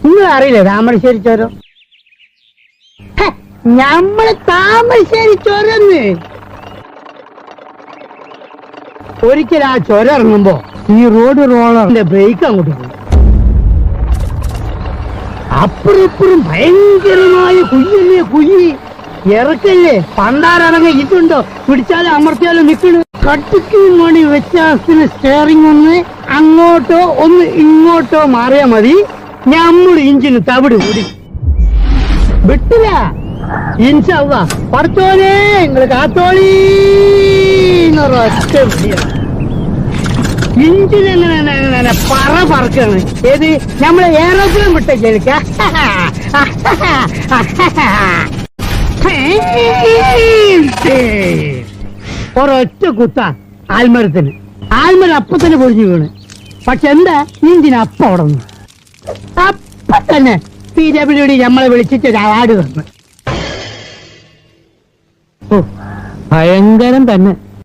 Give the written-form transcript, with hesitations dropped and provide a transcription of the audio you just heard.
നിങ്ങൾ അറിയില്ലേ താമരശ്ശേരി ചുരം? നമ്മള് താമരശ്ശേരി ചുരന്ന് ഒരിക്കൽ ആ ചുരം ഇറങ്ങുമ്പോ ഈ റോളറിന്റെ ബ്രേക്ക് അങ്ങോട്ട് പോയി. അപ്പുറപ്പുറം ഭയങ്കരമായ കുഴി ഇറക്കല്ലേ. പണ്ടാരടങ്ങ ഇതുണ്ടോ, പിടിച്ചാലും അമർത്തിയാലും നിൽക്കണ്. കട്ടിക്ക് മണി വ്യത്യാസത്തിന് സ്റ്റെയറിംഗ് ഒന്ന് അങ്ങോട്ടോ ഒന്ന് ഇങ്ങോട്ടോ മാറിയാ മതി, ഞമ്മള് ഇഞ്ചിന് തവിട് കൂടി വിട്ടില്ല. ഇൻഷാ പറച്ചോനെ നിങ്ങള് കാത്തോളി ഒറ്റ ഇഞ്ചിനെങ്ങനെ പറക്കാണ്. ഏത് നമ്മളെ ഏറോപ്ലെയിൻ വിട്ടേക്ക. ഒരൊറ്റ കുത്ത ആൽമരത്തിന്. ആൽമരം അപ്പൊ തന്നെ പൊഴിഞ്ഞു വീണ്. പക്ഷെ എന്താ ഇഞ്ചിന് അപ്പ ഉടന്നു. അപ്പൊ തന്നെ PWD നമ്മളെ വിളിച്ചിട്ട് ഒരു അവാർഡ് തന്നു. ഭയങ്കരം തന്നെ.